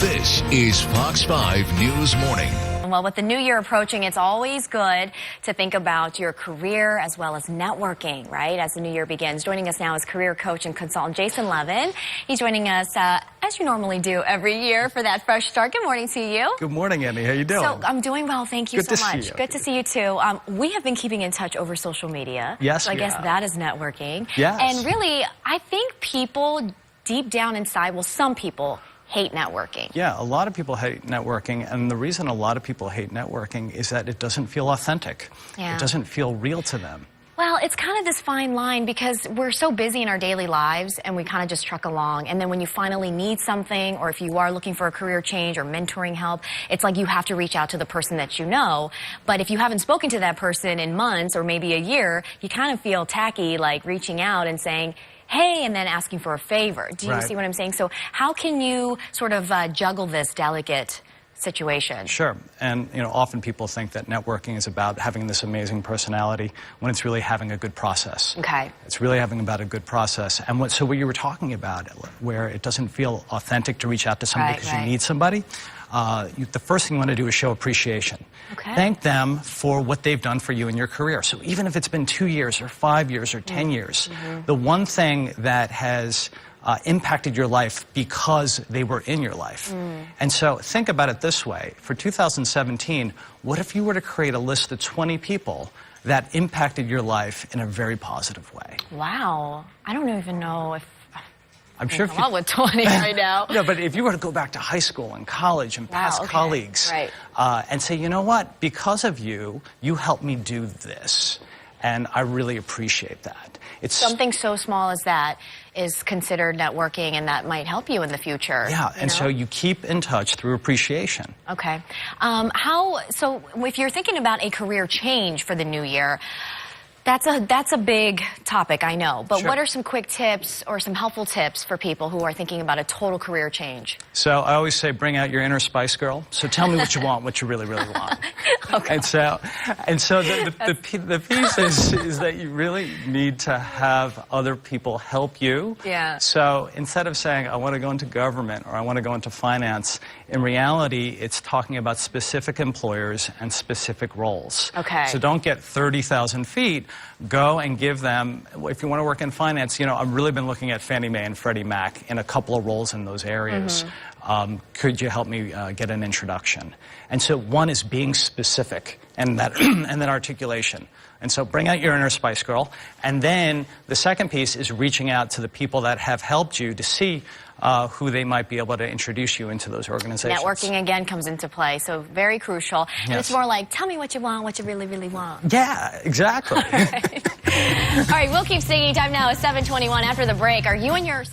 This is Fox 5 News Morning. Well, with the new year approaching, it's always good to think about your career as well as networking, right, as the new year begins. Joining us now is career coach and consultant Jason Levin. He's joining us, as you normally do every year, for that fresh start. Good morning to you. Good morning, Annie. How you doing? So, I'm doing well. Thank you so much. Good to see you. Good to see you, too. We have been keeping in touch over social media. Yes, so I guess that is networking. Yes. And really, I think people deep down inside, well, some people hate networking. Yeah, a lot of people hate networking, and the reason a lot of people hate networking is that it doesn't feel authentic. Yeah. It doesn't feel real to them. Well, it's kind of this fine line because we're so busy in our daily lives and we kind of just truck along. And then when you finally need something, or if you are looking for a career change or mentoring help, it's like you have to reach out to the person that you know. But if you haven't spoken to that person in months or maybe a year, you kind of feel tacky, like reaching out and saying, hey, and then asking for a favor. Do you see what I'm saying? So how can you sort of juggle this delicate situation? Sure. And, often people think that networking is about having this amazing personality when it's really having a good process. Okay. It's really having about a good process. And what you were talking about, where it doesn't feel authentic to reach out to somebody because you need somebody, the first thing you want to do is show appreciation. Okay. Thank them for what they've done for you in your career. So even if it's been 2 years or 5 years or 10 years, the one thing that has impacted your life because they were in your life. And so think about it this way. For 2017, what if you were to create a list of 20 people that impacted your life in a very positive way? Wow. I don't even know if I'm sure come up with 20 right now. No, but if you were to go back to high school and college and past colleagues and say, you know what, because of you, you helped me do this. And I really appreciate that. It's something so small as that is considered networking, and that might help you in the future. Yeah, and so you keep in touch through appreciation. Okay. So if you're thinking about a career change for the new year, that's a big topic, I know. But what are some quick tips or some helpful tips for people who are thinking about a total career change? So I always say, bring out your inner Spice Girl. So tell me what you want, what you really, really want. Okay. And so the piece is that you really need to have other people help you. Yeah. So instead of saying, I want to go into government or I want to go into finance, in reality, it's talking about specific employers and specific roles. Okay. So don't get 30,000 feet. Go and give them, if you want to work in finance, I've really been looking at Fannie Mae and Freddie Mac in a couple of roles in those areas. Could you help me get an introduction? And so one is being specific and that and then articulation. And so bring out your inner Spice Girl. And then the second piece is reaching out to the people that have helped you to see who they might be able to introduce you into those organizations. Networking, again, comes into play, so very crucial. And it's more like, tell me what you want, what you really, really want. Yeah, exactly. All right, we'll keep singing. Time now is 7:21 after the break. Are you and your...